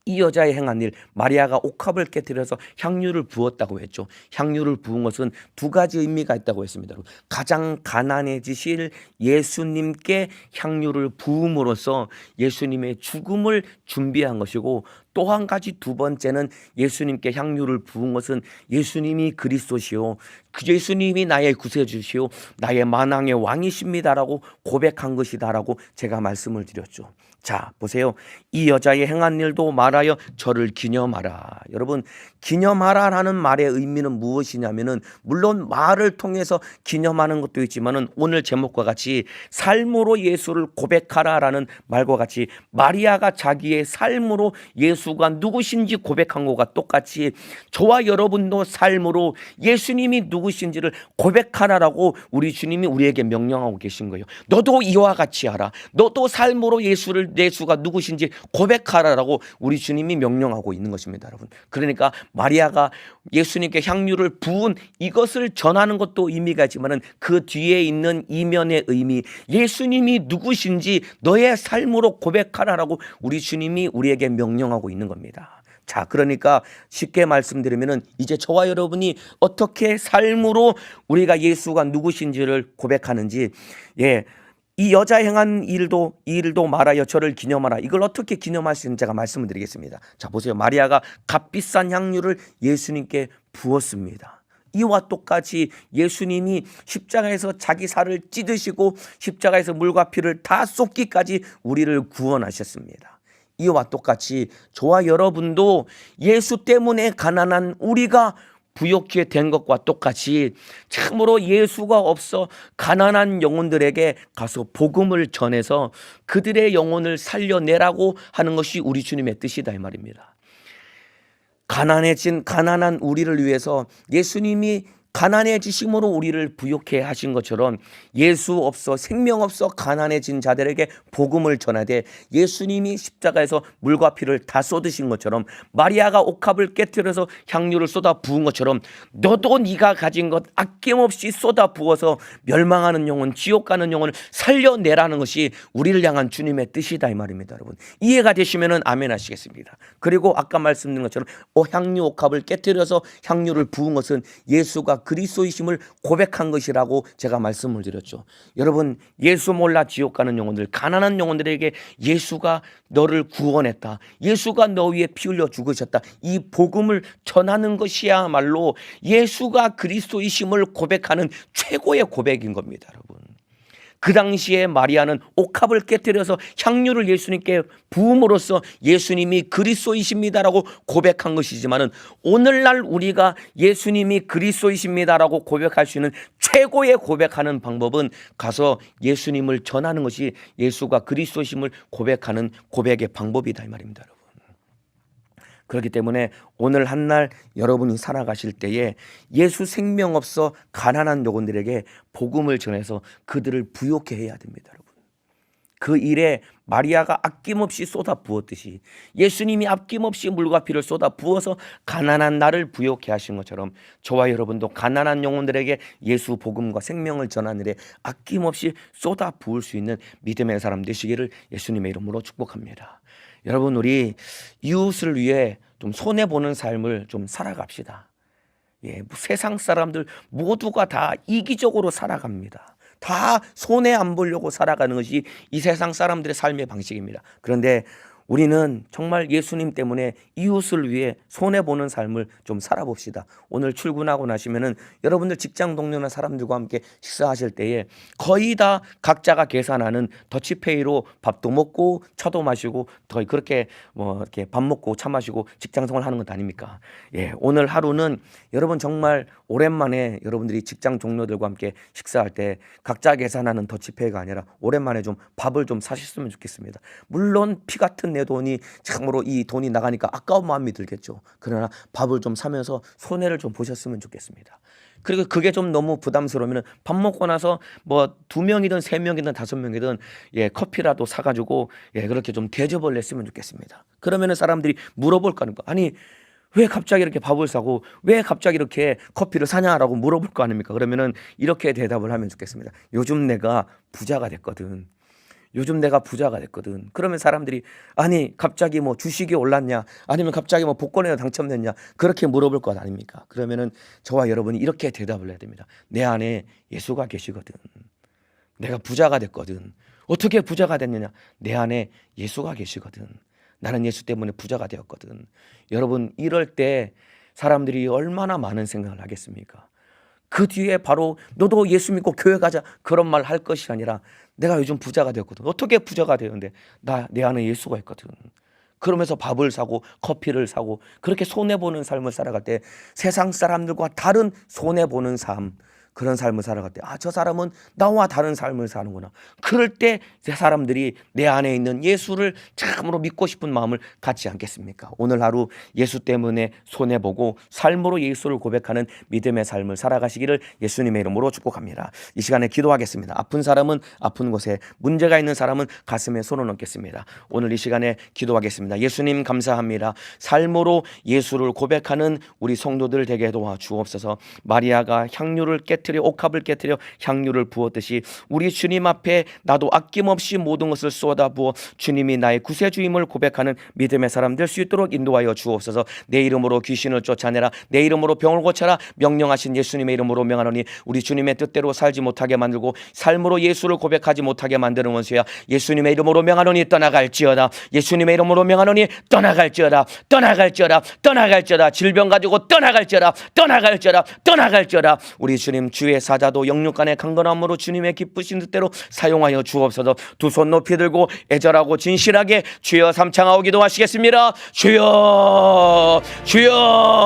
이 여자의 행한 일, 마리아가 옥합을 깨뜨려서 향유를 부었다고 했죠. 향유를 부은 것은 두 가지 의미가 있다고 했습니다. 가장 가난해지실 예수님께 향유를 부음으로써 예수님의 죽음을 준비한 것이고, 또 한 가지 두 번째는 예수님께 향유를 부은 것은 예수님이 그리스도시요, 그 예수님이 나의 구세주시요 나의 만왕의 왕이십니다라고 고백한 것이다라고 제가 말씀을 드렸죠. 자, 보세요. 이 여자의 행한 일도 말하여 저를 기념하라. 여러분, 기념하라라는 말의 의미는 무엇이냐면은, 물론 말을 통해서 기념하는 것도 있지만은, 오늘 제목과 같이 삶으로 예수를 고백하라라는 말과 같이 마리아가 자기의 삶으로 예수가 누구신지 고백한 것과 똑같이 저와 여러분도 삶으로 예수님이 누구신지를 고백하라라고 우리 주님이 우리에게 명령하고 계신 거예요. 너도 이와 같이 하라. 너도 삶으로 예수가 누구신지 고백하라라고 우리 주님이 명령하고 있는 것입니다, 여러분. 그러니까 마리아가 예수님께 향유를 부은 이것을 전하는 것도 의미가 있지만은, 그 뒤에 있는 이면의 의미, 예수님이 누구신지 너의 삶으로 고백하라라고 우리 주님이 우리에게 명령하고 있는 겁니다. 자, 그러니까 쉽게 말씀드리면은, 이제 저와 여러분이 어떻게 삶으로 우리가 예수가 누구신지를 고백하는지, 이 여자 행한 일도 말하여 저를 기념하라. 이걸 어떻게 기념할 수 있는지 제가 말씀을 드리겠습니다. 자, 보세요. 마리아가 값비싼 향유를 예수님께 부었습니다. 이와 똑같이 예수님이 십자가에서 자기 살을 찢으시고 십자가에서 물과 피를 다 쏟기까지 우리를 구원하셨습니다. 이와 똑같이 저와 여러분도 예수 때문에 가난한 우리가 부욕해 된 것과 똑같이 참으로 예수가 없어 가난한 영혼들에게 가서 복음을 전해서 그들의 영혼을 살려내라고 하는 것이 우리 주님의 뜻이다, 이 말입니다. 가난한 우리를 위해서 예수님이 가난해지심으로 우리를 부욕해 하신 것처럼, 예수 없어 생명 없어 가난해진 자들에게 복음을 전하되 예수님이 십자가에서 물과 피를 다 쏟으신 것처럼, 마리아가 옥합을 깨뜨려서 향유를 쏟아 부은 것처럼, 너도 네가 가진 것 아낌없이 쏟아 부어서 멸망하는 영혼, 지옥 가는 영혼을 살려내라는 것이 우리를 향한 주님의 뜻이다, 이 말입니다, 여러분. 이해가 되시면은 아멘 하시겠습니다. 그리고 아까 말씀드린 것처럼 향유 옥합을 깨뜨려서 향유를 부은 것은 예수가 그리스도이심을 고백한 것이라고 제가 말씀을 드렸죠. 여러분, 예수 몰라 지옥 가는 영혼들, 가난한 영혼들에게 예수가 너를 구원했다, 예수가 너 위에 피 흘려 죽으셨다, 이 복음을 전하는 것이야말로 예수가 그리스도이심을 고백하는 최고의 고백인 겁니다, 여러분. 그 당시에 마리아는 옥합을 깨뜨려서 향유를 예수님께 부음으로써 예수님이 그리스도이십니다라고 고백한 것이지만은, 오늘날 우리가 예수님이 그리스도이십니다라고 고백할 수 있는 최고의 고백하는 방법은 가서 예수님을 전하는 것이 예수가 그리스도이심을 고백하는 고백의 방법이다, 이 말입니다, 여러분. 그렇기 때문에 오늘 한날 여러분이 살아가실 때에 예수 생명 없어 가난한 영혼들에게 복음을 전해서 그들을 부욕해 해야 됩니다, 여러분. 그 일에 마리아가 아낌없이 쏟아 부었듯이 예수님이 아낌없이 물과 피를 쏟아 부어서 가난한 나를 부욕해 하신 것처럼, 저와 여러분도 가난한 영혼들에게 예수 복음과 생명을 전하는 일에 아낌없이 쏟아 부을 수 있는 믿음의 사람 되시기를 예수님의 이름으로 축복합니다. 여러분, 우리 이웃을 위해 좀 손해보는 삶을 좀 살아갑시다. 세상 사람들 모두가 다 이기적으로 살아갑니다. 다 손해 안 보려고 살아가는 것이 이 세상 사람들의 삶의 방식입니다. 그런데 우리는 정말 예수님 때문에 이웃을 위해 손해보는 삶을 좀 살아봅시다. 오늘 출근하고 나시면은 여러분들 직장 동료나 사람들과 함께 식사하실 때에 거의 다 각자가 계산하는 더치페이로 밥도 먹고 차도 마시고 거의 그렇게 이렇게 밥 먹고 차 마시고 직장 생활 하는 것 아닙니까? 오늘 하루는 여러분 정말 오랜만에 여러분들이 직장 동료들과 함께 식사할 때 각자 계산하는 더치페이가 아니라 오랜만에 좀 밥을 좀 사셨으면 좋겠습니다. 물론 피 같은 내 돈이 참으로 이 돈이 나가니까 아까운 마음이 들겠죠. 그러나 밥을 좀 사면서 손해를 좀 보셨으면 좋겠습니다. 그리고 그게 좀 너무 부담스러우면 밥 먹고 나서 뭐 2명이든 3명이든 5명이든 커피라도 사가지고 그렇게 좀 대접을 냈으면 좋겠습니다. 그러면은 사람들이 물어볼 거 아닙니까? 아니, 왜 갑자기 이렇게 밥을 사고 왜 갑자기 이렇게 커피를 사냐라고 물어볼 거 아닙니까? 그러면은 이렇게 대답을 하면 좋겠습니다. 요즘 내가 부자가 됐거든. 요즘 내가 부자가 됐거든. 그러면 사람들이 아니 갑자기 뭐 주식이 올랐냐, 아니면 갑자기 뭐 복권에 당첨됐냐, 그렇게 물어볼 것 아닙니까? 그러면은 저와 여러분이 이렇게 대답을 해야 됩니다. 내 안에 예수가 계시거든. 내가 부자가 됐거든. 어떻게 부자가 됐느냐? 내 안에 예수가 계시거든. 나는 예수 때문에 부자가 되었거든. 여러분, 이럴 때 사람들이 얼마나 많은 생각을 하겠습니까? 그 뒤에 바로 너도 예수 믿고 교회 가자, 그런 말 할 것이 아니라 내가 요즘 부자가 되었거든. 어떻게 부자가 되는데? 내 안에 예수가 있거든. 그러면서 밥을 사고 커피를 사고 그렇게 손해보는 삶을 살아갈 때, 세상 사람들과 다른 손해보는 삶, 그런 삶을 살아갈 때, 저 사람은 나와 다른 삶을 사는구나. 그럴 때 사람들이 내 안에 있는 예수를 참으로 믿고 싶은 마음을 갖지 않겠습니까? 오늘 하루 예수 때문에 손해보고 삶으로 예수를 고백하는 믿음의 삶을 살아가시기를 예수님의 이름으로 축복합니다. 이 시간에 기도하겠습니다. 아픈 사람은 아픈 곳에, 문제가 있는 사람은 가슴에 손을 얹겠습니다. 오늘 이 시간에 기도하겠습니다. 예수님 감사합니다. 삶으로 예수를 고백하는 우리 성도들 되게 도와주옵소서. 마리아가 향유를 깨뜨려, 옥합을 깨뜨려 향유를 부었듯이 우리 주님 앞에 나도 아낌없이 모든 것을 쏟아 부어 주님이 나의 구세주임을 고백하는 믿음의 사람 될 수 있도록 인도하여 주옵소서. 내 이름으로 귀신을 쫓아내라, 내 이름으로 병을 고쳐라 명령하신 예수님의 이름으로 명하노니, 우리 주님의 뜻대로 살지 못하게 만들고 삶으로 예수를 고백하지 못하게 만드는 원수야, 예수님의 이름으로 명하노니 떠나갈지어다. 예수님의 이름으로 명하노니 떠나갈지어다. 떠나갈지어다. 떠나갈지어다. 질병 가지고 떠나갈지어다. 떠나갈지어다. 떠나갈지어다. 우리 주님 주의 사자도 영육간의 강건함으로 주님의 기쁘신 뜻대로 사용하여 주옵소서. 두 손 높이 들고 애절하고 진실하게 주여 삼창하고 기도하시겠습니다. 주여, 주여.